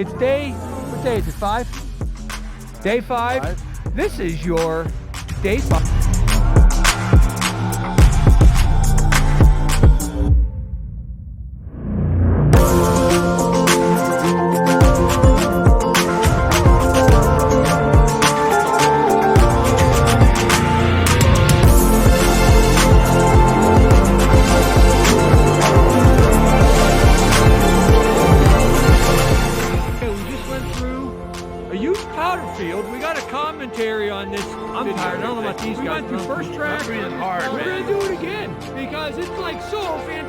it's what day is it, 5? Day 5. This is your day 5. Powder field. We got a commentary on this. I'm tired. I don't know about these guys. We went through first track. We're gonna do it again because it's like so fantastic.